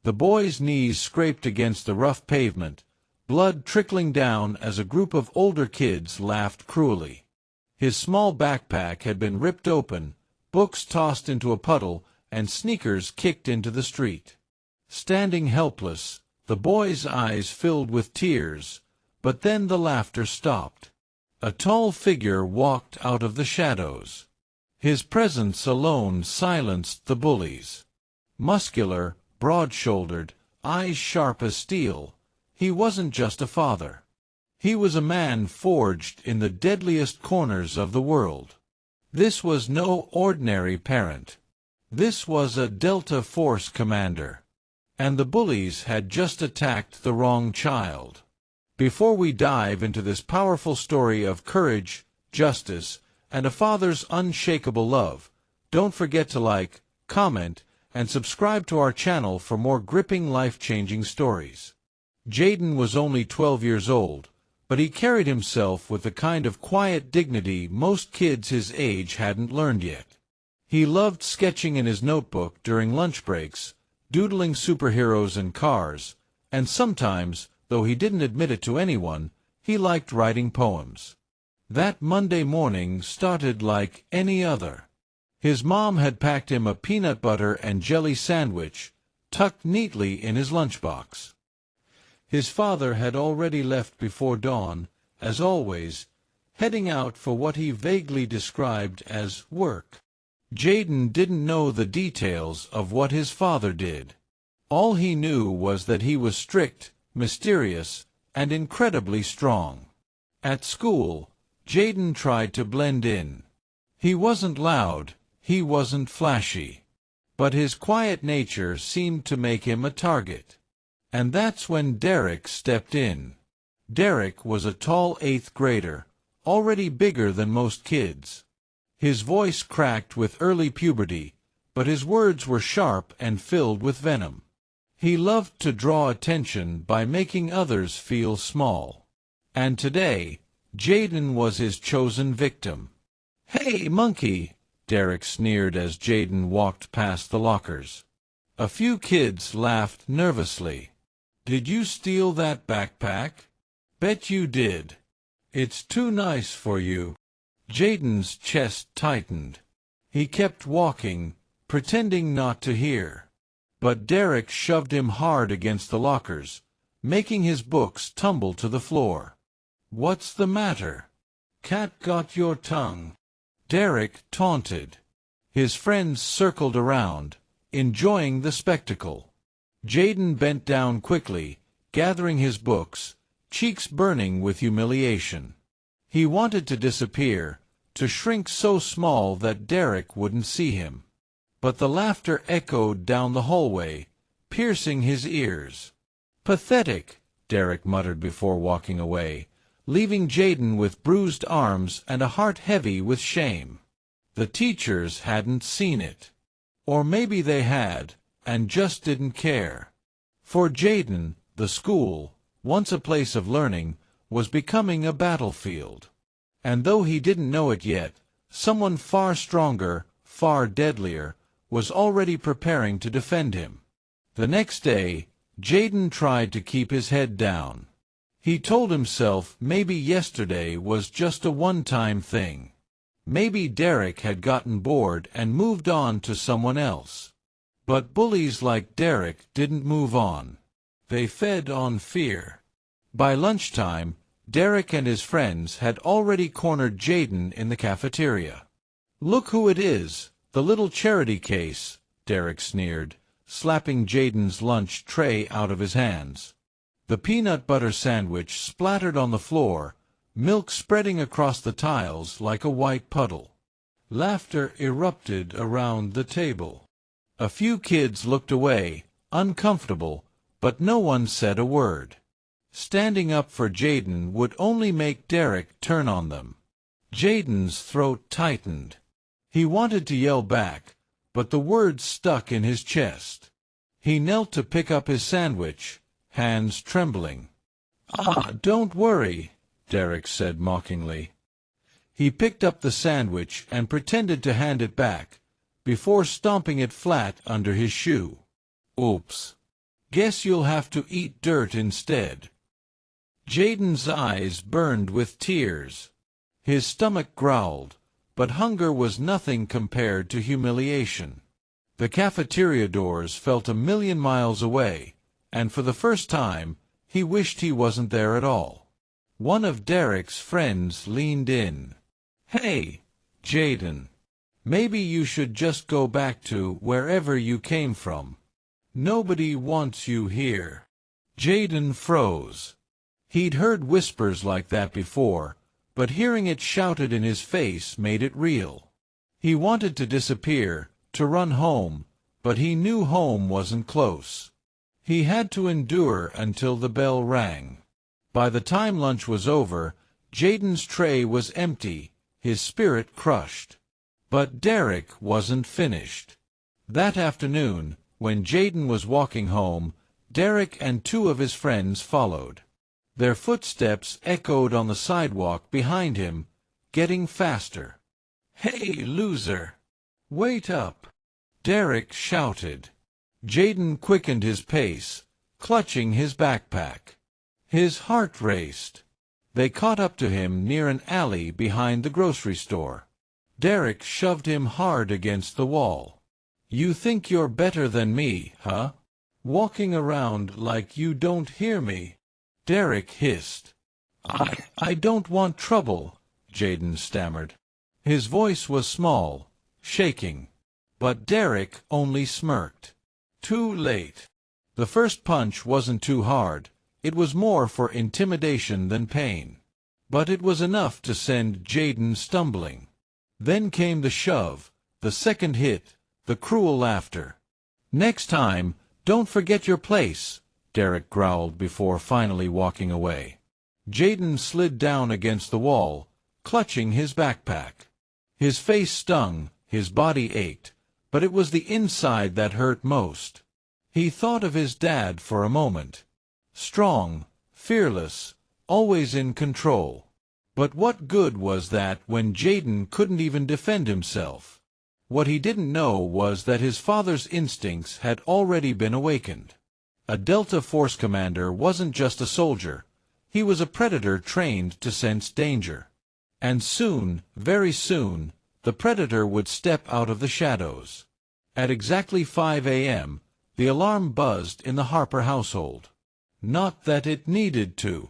The boy's knees scraped against the rough pavement, blood trickling down as a group of older kids laughed cruelly. His small backpack had been ripped open, books tossed into a puddle, and sneakers kicked into the street. Standing helpless, the boy's eyes filled with tears, but then the laughter stopped. A tall figure walked out of the shadows. His presence alone silenced the bullies. Muscular, broad-shouldered, eyes sharp as steel, he wasn't just a father. He was a man forged in the deadliest corners of the world. This was no ordinary parent. This was a Delta Force commander. And the bullies had just attacked the wrong child. Before we dive into this powerful story of courage, justice, and a father's unshakable love, don't forget to like, comment, and subscribe to our channel for more gripping life-changing stories. Jaden was only 12 years old, but he carried himself with the kind of quiet dignity most kids his age hadn't learned yet. He loved sketching in his notebook during lunch breaks, doodling superheroes and cars, and sometimes, though he didn't admit it to anyone, he liked writing poems. That Monday morning started like any other. His mom had packed him a peanut butter and jelly sandwich, tucked neatly in his lunchbox. His father had already left before dawn, as always, heading out for what he vaguely described as work. Jaden didn't know the details of what his father did. All he knew was that he was strict, mysterious, and incredibly strong. At school, Jaden tried to blend in. He wasn't loud, he wasn't flashy. But his quiet nature seemed to make him a target. And that's when Derek stepped in. Derek was a tall 8th grader, already bigger than most kids. His voice cracked with early puberty, but his words were sharp and filled with venom. He loved to draw attention by making others feel small. And today, Jaden was his chosen victim. "Hey, monkey!" Derek sneered as Jaden walked past the lockers. A few kids laughed nervously. "Did you steal that backpack?" "Bet you did. It's too nice for you." Jaden's chest tightened. He kept walking, pretending not to hear. But Derek shoved him hard against the lockers, making his books tumble to the floor. "What's the matter? Cat got your tongue?" Derek taunted. His friends circled around, enjoying the spectacle. Jaden bent down quickly, gathering his books, cheeks burning with humiliation. He wanted to disappear, to shrink so small that Derek wouldn't see him. But the laughter echoed down the hallway, piercing his ears. "Pathetic," Derek muttered before walking away, leaving Jaden with bruised arms and a heart heavy with shame. The teachers hadn't seen it. Or maybe they had, and just didn't care. For Jaden, the school, once a place of learning, was becoming a battlefield. And though he didn't know it yet, someone far stronger, far deadlier, was already preparing to defend him. The next day, Jaden tried to keep his head down. He told himself maybe yesterday was just a one-time thing. Maybe Derek had gotten bored and moved on to someone else. But bullies like Derek didn't move on. They fed on fear. By lunchtime, Derek and his friends had already cornered Jaden in the cafeteria. "Look who it is, the little charity case," Derek sneered, slapping Jaden's lunch tray out of his hands. The peanut butter sandwich splattered on the floor, milk spreading across the tiles like a white puddle. Laughter erupted around the table. A few kids looked away, uncomfortable, but no one said a word. Standing up for Jaden would only make Derek turn on them. Jaden's throat tightened. He wanted to yell back, but the words stuck in his chest. He knelt to pick up his sandwich, hands trembling. "Ah, don't worry," Derek said mockingly. He picked up the sandwich and pretended to hand it back, before stomping it flat under his shoe. "Oops." Guess you'll have to eat dirt instead." Jaden's eyes burned with tears. His stomach growled, but hunger was nothing compared to humiliation. The cafeteria doors felt 1,000,000 miles away, and for the first time, he wished he wasn't there at all. One of Derek's friends leaned in. "Hey, Jaden. Maybe you should just go back to wherever you came from. Nobody wants you here." Jaden froze. He'd heard whispers like that before, but hearing it shouted in his face made it real. He wanted to disappear, to run home, but he knew home wasn't close. He had to endure until the bell rang. By the time lunch was over, Jaden's tray was empty, his spirit crushed. But Derek wasn't finished. That afternoon, when Jaden was walking home, Derek and 2 of his friends followed. Their footsteps echoed on the sidewalk behind him, getting faster. "Hey, loser! Wait up!" Derek shouted. Jaden quickened his pace, clutching his backpack. His heart raced. They caught up to him near an alley behind the grocery store. Derek shoved him hard against the wall. "You think you're better than me, huh? Walking around like you don't hear me?" Derek hissed. I don't want trouble," Jaden stammered. His voice was small, shaking. But Derek only smirked. Too late. The first punch wasn't too hard. It was more for intimidation than pain. But it was enough to send Jaden stumbling. Then came the shove, the second hit, the cruel laughter. "Next time, don't forget your place," Derek growled before finally walking away. Jaden slid down against the wall, clutching his backpack. His face stung, his body ached, but it was the inside that hurt most. He thought of his dad for a moment. Strong, fearless, always in control. But what good was that when Jaden couldn't even defend himself? What he didn't know was that his father's instincts had already been awakened. A Delta Force commander wasn't just a soldier. He was a predator trained to sense danger. And soon, very soon, the predator would step out of the shadows. At exactly 5 a.m., the alarm buzzed in the Harper household. Not that it needed to.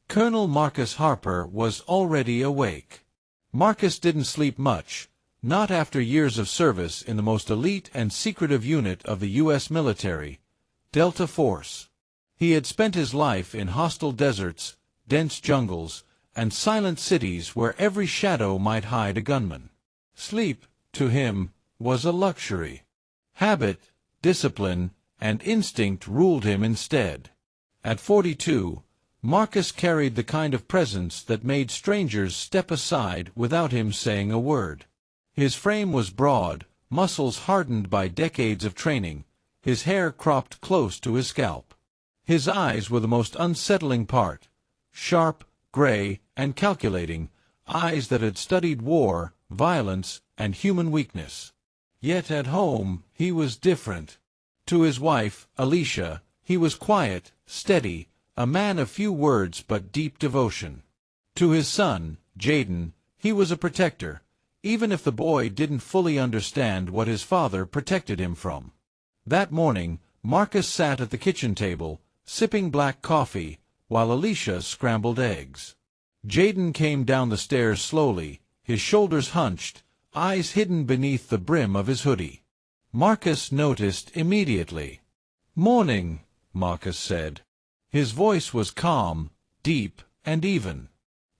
Colonel Marcus Harper was already awake. Marcus didn't sleep much, not after years of service in the most elite and secretive unit of the U.S. military, Delta Force. He had spent his life in hostile deserts, dense jungles, and silent cities where every shadow might hide a gunman. Sleep, to him, was a luxury. Habit, discipline, and instinct ruled him instead. At 42, Marcus carried the kind of presence that made strangers step aside without him saying a word. His frame was broad, muscles hardened by decades of training, his hair cropped close to his scalp. His eyes were the most unsettling part, sharp, gray, and calculating, eyes that had studied war, violence, and human weakness. Yet at home, he was different. To his wife, Alicia, he was quiet, steady, a man of few words but deep devotion. To his son, Jaden, he was a protector, even if the boy didn't fully understand what his father protected him from. That morning, Marcus sat at the kitchen table, sipping black coffee, while Alicia scrambled eggs. Jaden came down the stairs slowly, his shoulders hunched, eyes hidden beneath the brim of his hoodie. Marcus noticed immediately. "Morning," Marcus said. His voice was calm, deep, and even.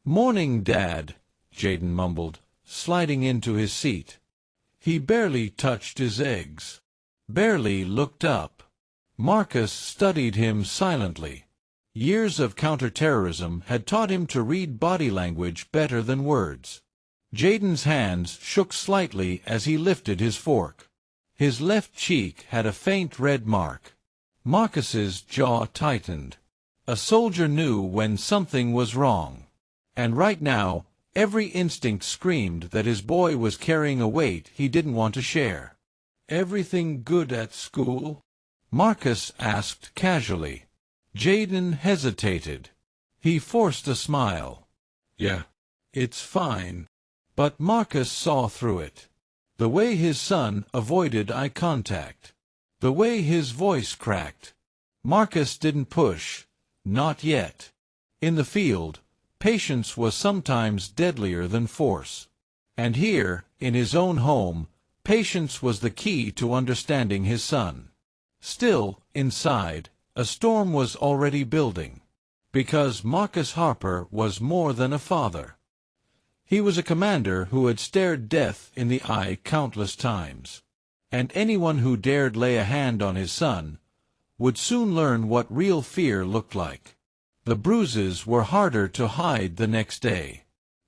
"Morning, Dad," Jaden mumbled, sliding into his seat. He barely touched his eggs. Barely looked up. Marcus studied him silently. Years of counterterrorism had taught him to read body language better than words. Jaden's hands shook slightly as he lifted his fork. His left cheek had a faint red mark. Marcus's jaw tightened. A soldier knew when something was wrong. And right now, every instinct screamed that his boy was carrying a weight he didn't want to share. "Everything good at school?" Marcus asked casually. Jaden hesitated. He forced a smile. Yeah, it's fine. But Marcus saw through it. The way his son avoided eye contact. The way his voice cracked. Marcus didn't push. Not yet. In the field, patience was sometimes deadlier than force. And here, in his own home, patience was the key to understanding his son. Still, inside, a storm was already building. Because Marcus Harper was more than a father. He was a commander who had stared death in the eye countless times. And anyone who dared lay a hand on his son would soon learn what real fear looked like. The bruises were harder to hide the next day.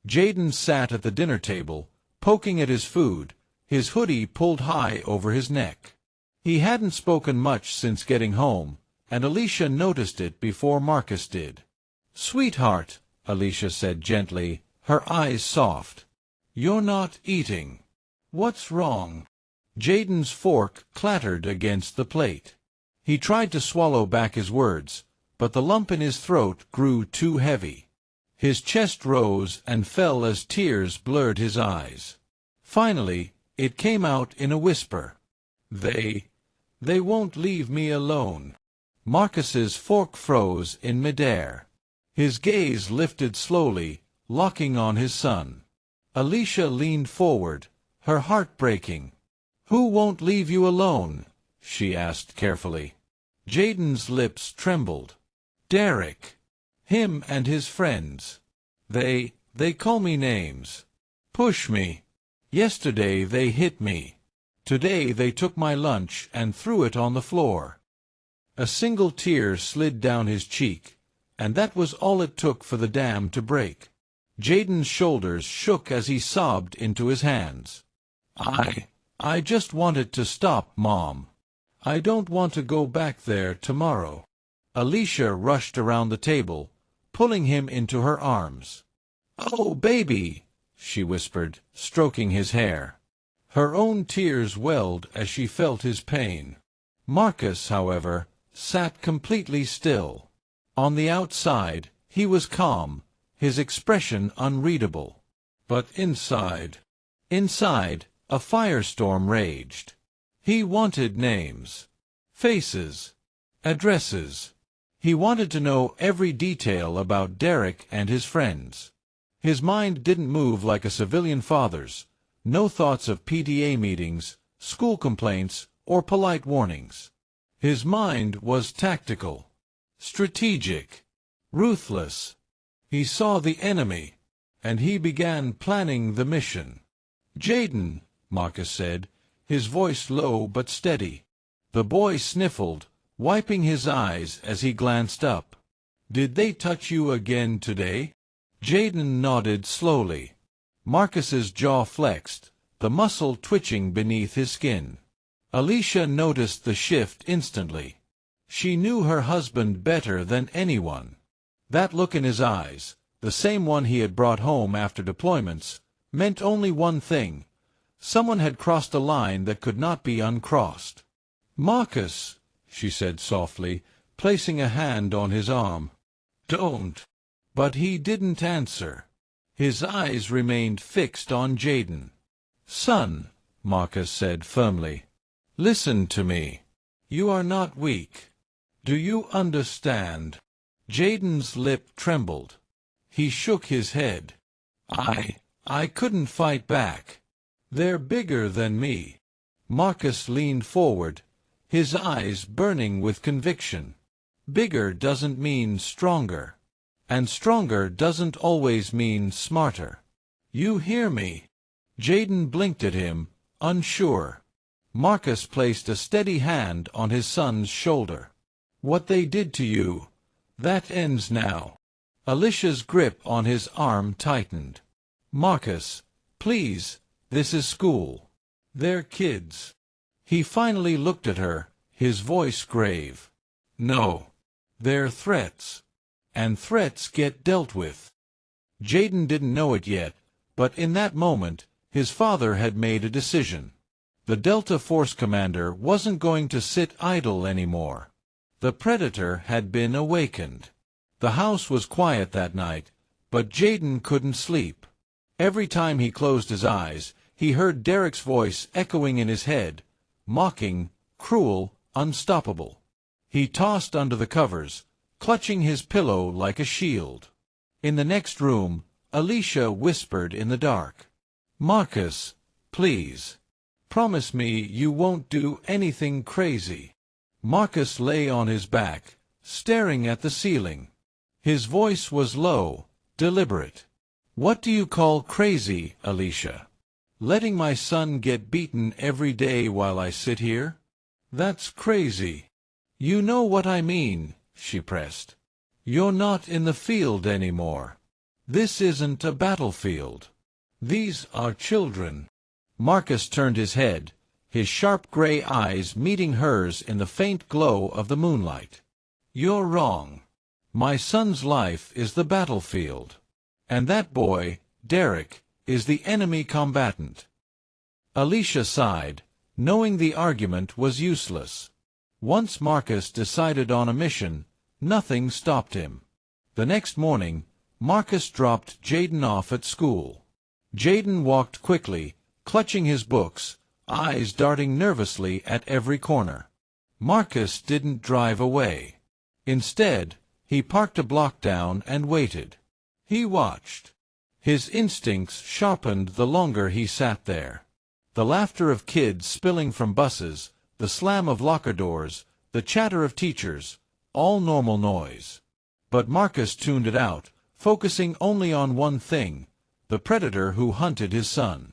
Jaden sat at the dinner table, poking at his food, his hoodie pulled high over his neck. He hadn't spoken much since getting home, and Alicia noticed it before Marcus did. "Sweetheart," Alicia said gently, her eyes soft. "You're not eating. What's wrong?" Jaden's fork clattered against the plate. He tried to swallow back his words, but the lump in his throat grew too heavy. His chest rose and fell as tears blurred his eyes. Finally, it came out in a whisper. They won't leave me alone." Marcus's fork froze in midair. His gaze lifted slowly, locking on his son. Alicia leaned forward, her heart breaking. "Who won't leave you alone?" she asked carefully. Jaden's lips trembled. "Derek. Him and his friends. They call me names. Push me. Yesterday they hit me. Today they took my lunch and threw it on the floor." A single tear slid down his cheek, and that was all it took for the dam to break. Jaden's shoulders shook as he sobbed into his hands. I just want it to stop, Mom. I don't want to go back there tomorrow." Alicia rushed around the table, pulling him into her arms. "Oh, baby," she whispered, stroking his hair. Her own tears welled as she felt his pain. Marcus, however, sat completely still. On the outside, he was calm, his expression unreadable. But inside, a firestorm raged. He wanted names, faces, addresses. He wanted to know every detail about Derek and his friends. His mind didn't move like a civilian father's. No thoughts of PTA meetings, school complaints, or polite warnings. His mind was tactical, strategic, ruthless. He saw the enemy, and he began planning the mission. "Jaden," Marcus said, his voice low but steady. The boy sniffled, wiping his eyes as he glanced up. "Did they touch you again today?" Jaden nodded slowly. Marcus's jaw flexed, the muscle twitching beneath his skin. Alicia noticed the shift instantly. She knew her husband better than anyone. That look in his eyes, the same one he had brought home after deployments, meant only one thing. Someone had crossed a line that could not be uncrossed. "Marcus," she said softly, placing a hand on his arm. "Don't." But he didn't answer. His eyes remained fixed on Jaden. "Son," Marcus said firmly, "listen to me. You are not weak. Do you understand?" Jaden's lip trembled. He shook his head. I couldn't fight back. They're bigger than me." Marcus leaned forward, his eyes burning with conviction. Bigger doesn't mean stronger. And stronger doesn't always mean smarter. "You hear me?" Jaden blinked at him, unsure. Marcus placed a steady hand on his son's shoulder. "What they did to you, that ends now." Alicia's grip on his arm tightened. "Marcus, please, this is school. They're kids." He finally looked at her, his voice grave. "No, they're threats. And threats get dealt with." Jaden didn't know it yet, but in that moment, his father had made a decision. The Delta Force commander wasn't going to sit idle anymore. The predator had been awakened. The house was quiet that night, but Jayden couldn't sleep. Every time he closed his eyes, he heard Derek's voice echoing in his head, mocking, cruel, unstoppable. He tossed under the covers, clutching his pillow like a shield. In the next room, Alicia whispered in the dark, "Marcus, please. Promise me you won't do anything crazy." Marcus lay on his back, staring at the ceiling. His voice was low, deliberate. "What do you call crazy, Alicia? Letting my son get beaten every day while I sit here? That's crazy." "You know what I mean," she pressed. "You're not in the field anymore. This isn't a battlefield. These are children." Marcus turned his head, his sharp gray eyes meeting hers in the faint glow of the moonlight. "You're wrong. My son's life is the battlefield. And that boy, Derek, is the enemy combatant." Alicia sighed, knowing the argument was useless. Once Marcus decided on a mission, nothing stopped him. The next morning, Marcus dropped Jayden off at school. Jayden walked quickly, clutching his books, eyes darting nervously at every corner. Marcus didn't drive away. Instead, he parked a block down and waited. He watched. His instincts sharpened the longer he sat there. The laughter of kids spilling from buses, the slam of locker doors, the chatter of teachers, all normal noise. But Marcus tuned it out, focusing only on one thing, the predator who hunted his son.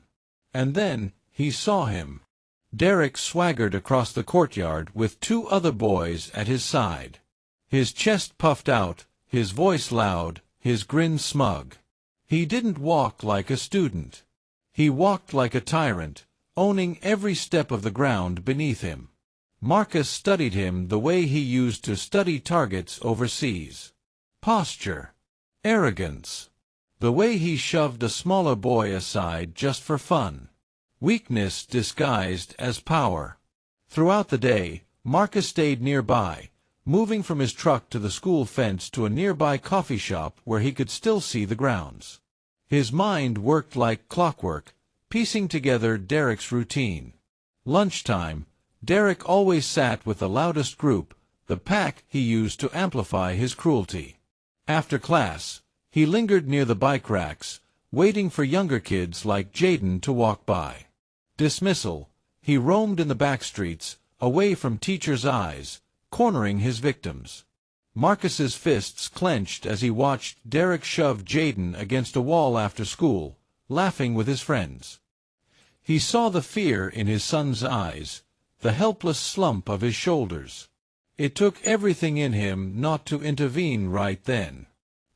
And then he saw him. Derek swaggered across the courtyard with two other boys at his side. His chest puffed out, his voice loud, his grin smug. He didn't walk like a student. He walked like a tyrant, owning every step of the ground beneath him. Marcus studied him the way he used to study targets overseas. Posture. Arrogance. The way he shoved a smaller boy aside just for fun. Weakness disguised as power. Throughout the day, Marcus stayed nearby, moving from his truck to the school fence to a nearby coffee shop where he could still see the grounds. His mind worked like clockwork, piecing together Derek's routine. Lunchtime, Derek always sat with the loudest group, the pack he used to amplify his cruelty. After class, he lingered near the bike racks, waiting for younger kids like Jayden to walk by. Dismissal, he roamed in the back streets, away from teachers' eyes, cornering his victims. Marcus's fists clenched as he watched Derek shove Jayden against a wall after school, laughing with his friends. He saw the fear in his son's eyes, the helpless slump of his shoulders. It took everything in him not to intervene right then.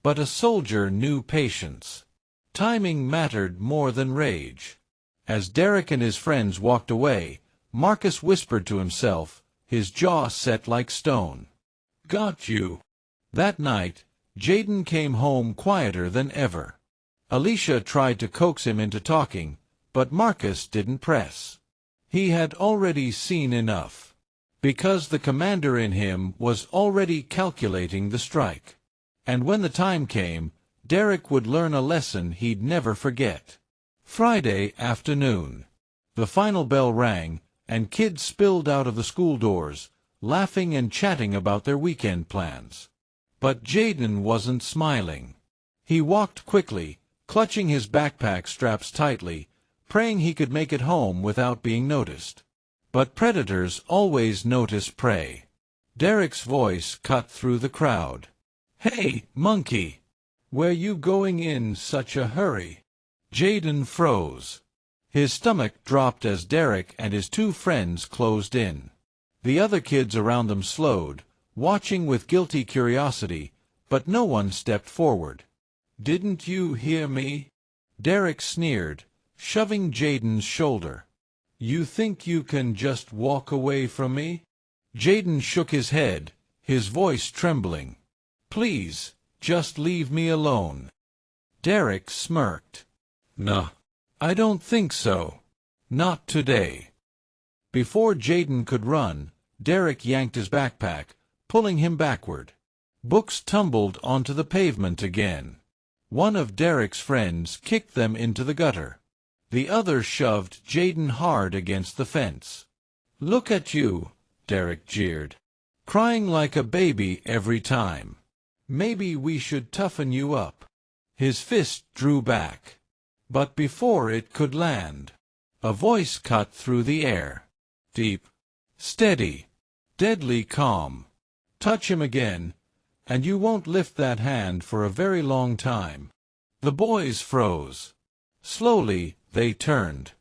But a soldier knew patience. Timing mattered more than rage. As Derek and his friends walked away, Marcus whispered to himself, his jaw set like stone. "Got you." That night, Jayden came home quieter than ever. Alicia tried to coax him into talking, but Marcus didn't press. He had already seen enough. Because the commander in him was already calculating the strike. And when the time came, Derek would learn a lesson he'd never forget. Friday afternoon. The final bell rang, and kids spilled out of the school doors, laughing and chatting about their weekend plans. But Jayden wasn't smiling. He walked quickly, clutching his backpack straps tightly, praying he could make it home without being noticed. But predators always notice prey. Derek's voice cut through the crowd. "Hey, monkey! Where you going in such a hurry?" Jayden froze. His stomach dropped as Derek and his two friends closed in. The other kids around them slowed, watching with guilty curiosity, but no one stepped forward. "Didn't you hear me?" Derek sneered, shoving Jayden's shoulder. "You think you can just walk away from me?" Jayden shook his head, his voice trembling. "Please, just leave me alone." Derek smirked. "Nah, I don't think so. Not today." Before Jaden could run, Derek yanked his backpack, pulling him backward. Books tumbled onto the pavement again. One of Derek's friends kicked them into the gutter. The other shoved Jaden hard against the fence. "Look at you," Derek jeered. "Crying like a baby every time. Maybe we should toughen you up." His fist drew back. But before it could land, a voice cut through the air. Deep, steady, deadly calm. "Touch him again, and you won't lift that hand for a very long time." The boys froze. Slowly, they turned.